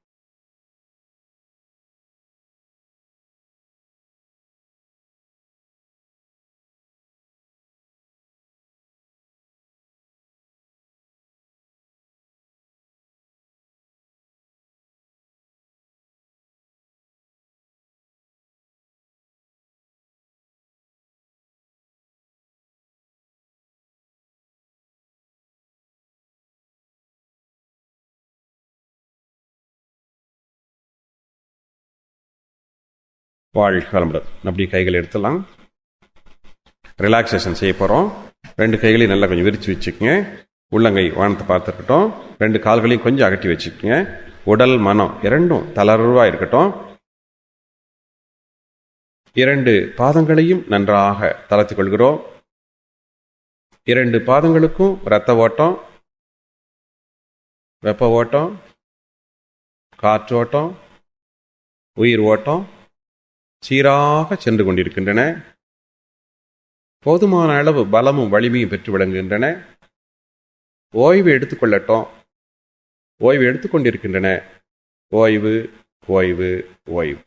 வாழ்க வளமுடன். அப்படி கைகளை எடுத்துலாம். ரிலாக்ஸேஷன் செய்ய போகிறோம். 2 கைகளையும் நல்லா கொஞ்சம் விரித்து வச்சுக்கோங்க. உள்ளங்கை வானத்தை பார்த்துருக்கட்டும். 2 கால்களையும் கொஞ்சம் அகட்டி வச்சுக்கோங்க. உடல் மனம் இரண்டும் தளர்வாக இருக்கட்டும். 2 பாதங்களையும் நன்றாக தளர்த்திக் கொள்கிறோம். 2 பாதங்களுக்கும் இரத்த ஓட்டம், வெப்ப ஓட்டம், காற்றோட்டம், உயிர் ஓட்டம் சீராக சென்று கொண்டிருக்கின்றன. போதுமான அளவு பலமும் வலிமையும் பெற்று விளங்குகின்றன. ஓய்வு எடுத்துக்கொள்ளட்டும். ஓய்வு எடுத்துக்கொண்டிருக்கின்றன. ஓய்வு, ஓய்வு, ஓய்வு.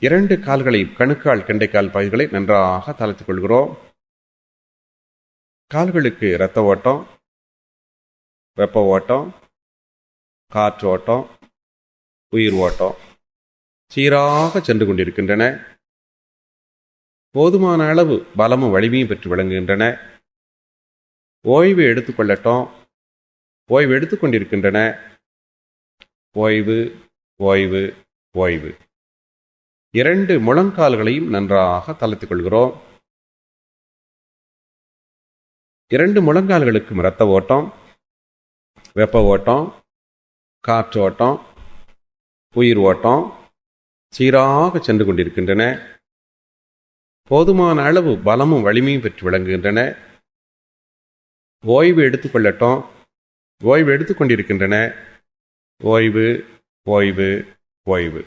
2 கால்களையும் கணுக்கால், கெண்டைக்கால் பகுதிகளை நன்றாக தளர்த்திக் கொள்கிறோம். கால்களுக்கு இரத்த ஓட்டம், வெப்ப ஓட்டம், காற்று ஓட்டம், உயிர் ஓட்டம் சீராக சென்று கொண்டிருக்கின்றன. போதுமான அளவு பலமும் வலிமையும் பெற்று விளங்குகின்றன. ஓய்வு எடுத்துக்கொள்ளட்டும். ஓய்வு எடுத்துக்கொண்டிருக்கின்றன. ஓய்வு, ஓய்வு, ஓய்வு. 2 முழங்கால்களையும் நன்றாக தளர்த்திக் கொள்கிறோம். 2 முழங்கால்களுக்கும் இரத்த ஓட்டம், வெப்ப ஓட்டம், காற்று ஓட்டம், உயிர் ஓட்டம் சீராக சென்று கொண்டிருக்கின்றன. போதுமான அளவு பலமும் வலிமையும் பெற்று விளங்குகின்றன. ஓய்வு எடுத்துக்கொள்ளட்டும். ஓய்வு எடுத்துக்கொண்டிருக்கின்றன. ஓய்வு, ஓய்வு, ஓய்வு.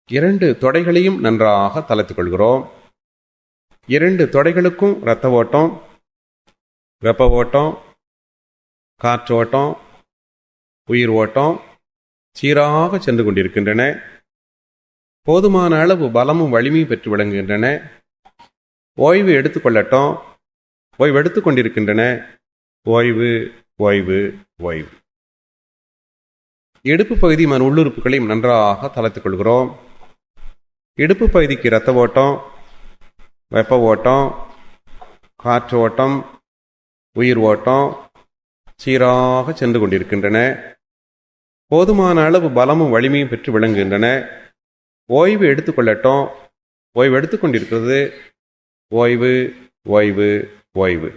2 தொடைகளையும் நன்றாக தளர்த்திக் கொள்கிறோம். 2 தொடைகளுக்கும் இரத்த ஓட்டம், வெப்ப ஓட்டம், காற்று ஓட்டம், உயிர் ஓட்டம் சீராக சென்று கொண்டிருக்கின்றன. போதுமான அளவு பலமும் வலிமையும் பெற்று விளங்குகின்றன. ஓய்வு எடுத்துக்கொள்ளட்டும். ஓய்வு எடுத்துக்கொண்டிருக்கின்றன. ஓய்வு, ஓய்வு, ஓய்வு. இடுப்பு பகுதி மன உள்ளுறுப்புகளையும் நன்றாக தளர்த்திக் கொள்கிறோம். இடுப்பு பகுதிக்கு இரத்த ஓட்டம், வெப்ப ஓட்டம், காற்று ஓட்டம், உயிர் ஓட்டம் சீராக சென்று கொண்டிருக்கின்றன. போதுமான அளவு பலமும் வலிமையும் பெற்று விளங்குகின்றன. ஓய்வு எடுத்துக்கொள்ளட்டும். ஓய்வு எடுத்துக்கொண்டிருக்கிறது. ஓய்வு, ஓய்வு, ஓய்வு.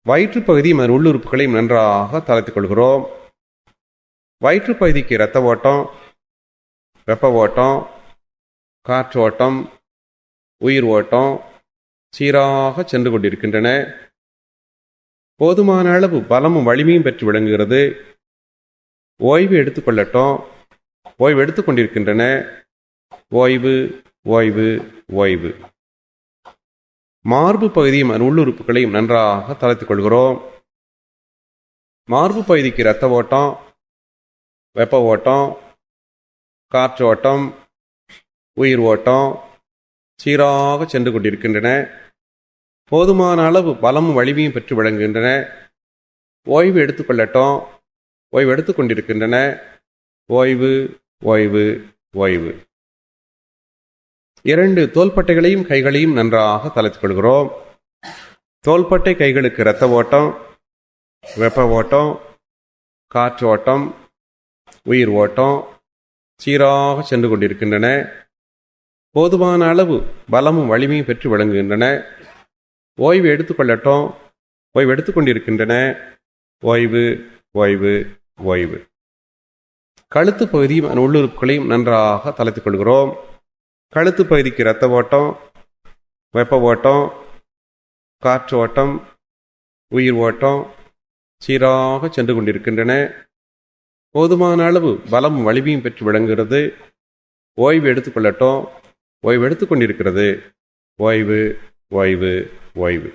வயிற்றுப்பகுதி மன உள்ளுறுப்புகளையும் நன்றாக தளர்த்திக் கொள்கிறோம். வயிற்றுப்பகுதிக்கு இரத்த ஓட்டம், வெப்ப ஓட்டம், காற்று ஓட்டம், உயிர் ஓட்டம் சீராக சென்று கொண்டிருக்கின்றன. போதுமான அளவு பலமும் வலிமையும் பெற்று விளங்குகிறது. ஓய்வு எடுத்துக்கொள்ளட்டும். ஓய்வு எடுத்துக்கொண்டிருக்கின்றன. ஓய்வு, ஓய்வு, ஓய்வு. மார்பு பகுதியும் உள்ளுறுப்புகளையும் நன்றாக தளர்த்திக் கொள்கிறோம். மார்பு பகுதிக்கு இரத்த ஓட்டம், வெப்ப ஓட்டம், காற்று ஓட்டம், உயிர் ஓட்டம் சீராக சென்று கொண்டிருக்கின்றன. போதுமான அளவு பலமும் வலிமையும் பெற்று விளங்குகின்றன. ஓய்வு எடுத்துக்கொள்ளட்டும். ஓய்வு எடுத்துக்கொண்டிருக்கின்றன. ஓய்வு, ஓய்வு, ஓய்வு. 2 தோள்பட்டைகளையும் கைகளையும் நன்றாக தளர்த்திக் கொள்கிறோம். தோள்பட்டை கைகளுக்கு இரத்த ஓட்டம், வெப்ப ஓட்டம், காற்று ஓட்டம், உயிர் ஓட்டம் சீராக சென்று கொண்டிருக்கின்றன. போதுமான அளவு பலமும் வலிமையும் பெற்று விளங்குகின்றன. ஓய்வு எடுத்துக்கொள்ளட்டும். ஓய்வு எடுத்துக்கொண்டிருக்கின்றன. ஓய்வு, ஓய்வு, ஓய்வு. கழுத்து பகுதியும் உள்ளுறுப்புகளையும் நன்றாக தளர்த்திக் கொள்கிறோம். கழுத்து பகுதிக்கு இரத்த ஓட்டம், வெப்ப ஓட்டம், காற்று ஓட்டம், உயிர் ஓட்டம் சீராக சென்று கொண்டிருக்கின்றன. போதுமான அளவு பலமும் வலிமையும் பெற்று விளங்குகிறது. ஓய்வு எடுத்துக்கொள்ளட்டும். ஓய்வு எடுத்துக்கொண்டிருக்கிறது. ஓய்வு, ஓய்வு, ஓய்வு.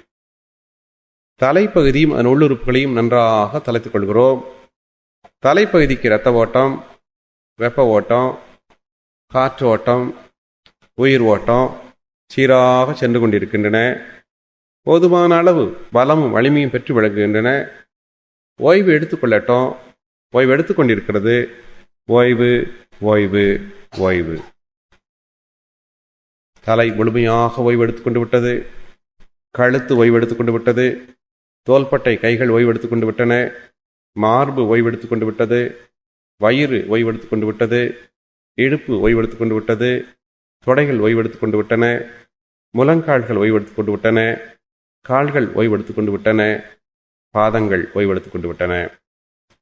தலைப்பகுதியும் உள்ளுறுப்புகளையும் நன்றாக தளர்த்திக் கொள்கிறோம். தலைப்பகுதிக்கு இரத்த ஓட்டம், வெப்ப ஓட்டம், காற்று ஓட்டம், உயிர் ஓட்டம் சீராக சென்று கொண்டிருக்கின்றன. போதுமான அளவு பலமும் வலிமையும் பெற்று விளங்குகின்றன. ஓய்வு எடுத்துக்கொள்ளட்டும். ஓய்வு எடுத்துக்கொண்டிருக்கிறது. ஓய்வு, ஓய்வு, ஓய்வு. தலை முழுமையாக ஓய்வு எடுத்துக்கொண்டு விட்டது. கழுத்து ஓய்வு எடுத்துக்கொண்டு விட்டது. தோள்பட்டை கைகள் ஓய்வு எடுத்துக்கொண்டு விட்டன. மார்பு ஓய்வு எடுத்துக்கொண்டு விட்டது. வயிறு ஓய்வு எடுத்துக்கொண்டு விட்டது. இடுப்பு ஓய்வு எடுத்துக்கொண்டு விட்டது. தொடைகள் ஓய்வு எடுத்துக்கொண்டு விட்டன. முழங்கால்கள் ஓய்வு எடுத்துக்கொண்டு விட்டன. கால்கள் ஓய்வு எடுத்துக்கொண்டு விட்டன. பாதங்கள் ஓய்வு எடுத்துக்கொண்டு விட்டன.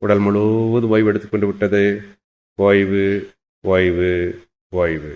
உடல் முழுவதும் ஓய்வு எடுத்துக்கொண்டு விட்டது. ஓய்வு, ஓய்வு, ஓய்வு.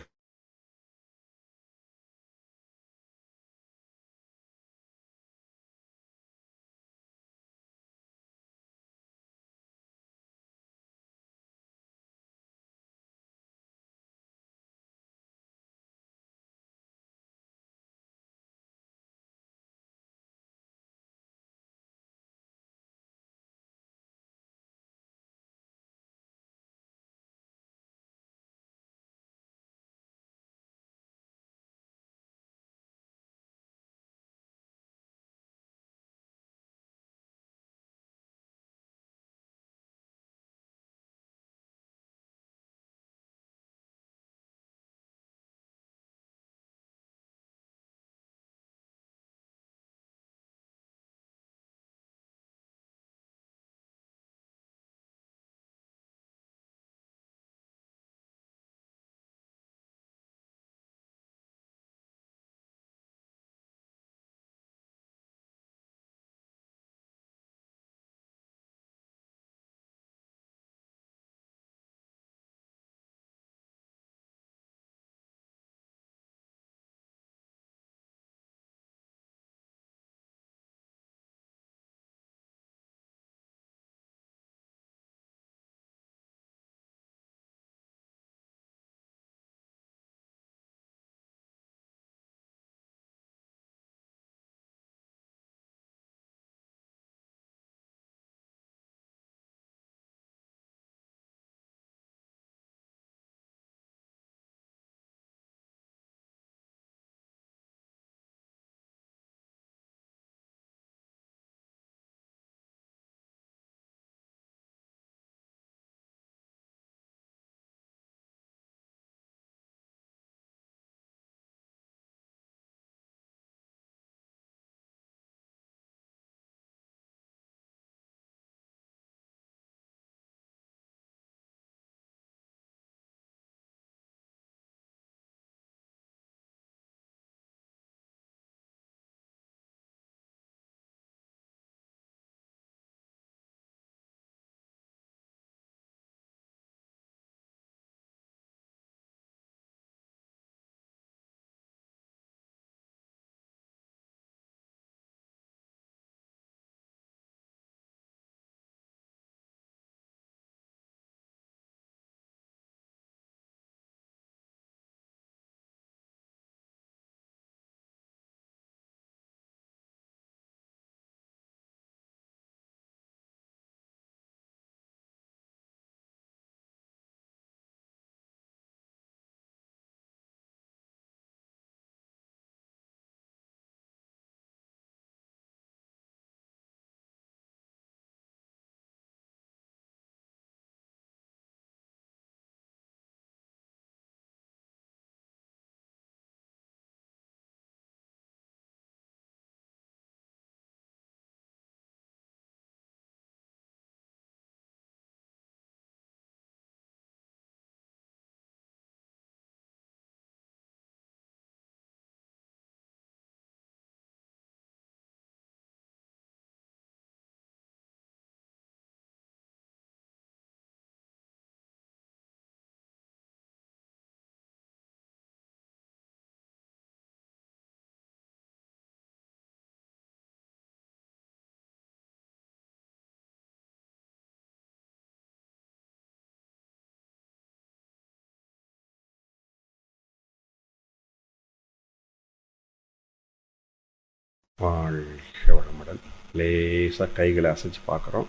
வாழ்க வளமுடன். லேசாக கைகளை அசைச்சு பார்க்குறோம்.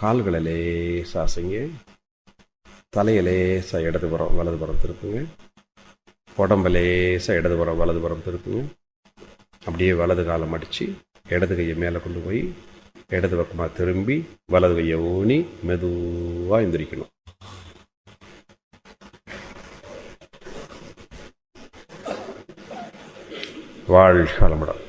கால்களை லேசாக அசைங்க. தலையை லேசாக இடதுபுறம் வலதுபுறம் திருப்புங்க. உடம்பு லேசாக இடதுபுறம் வலதுபுறம் திருப்புங்க. அப்படியே வலது காலை மடித்து இடது கையை மேலே கொண்டு போய் இடது பக்கமாக திரும்பி வலது கையை ஊனி மெதுவாக எந்திரிக்கணும். வாழ்க வளமுடன்.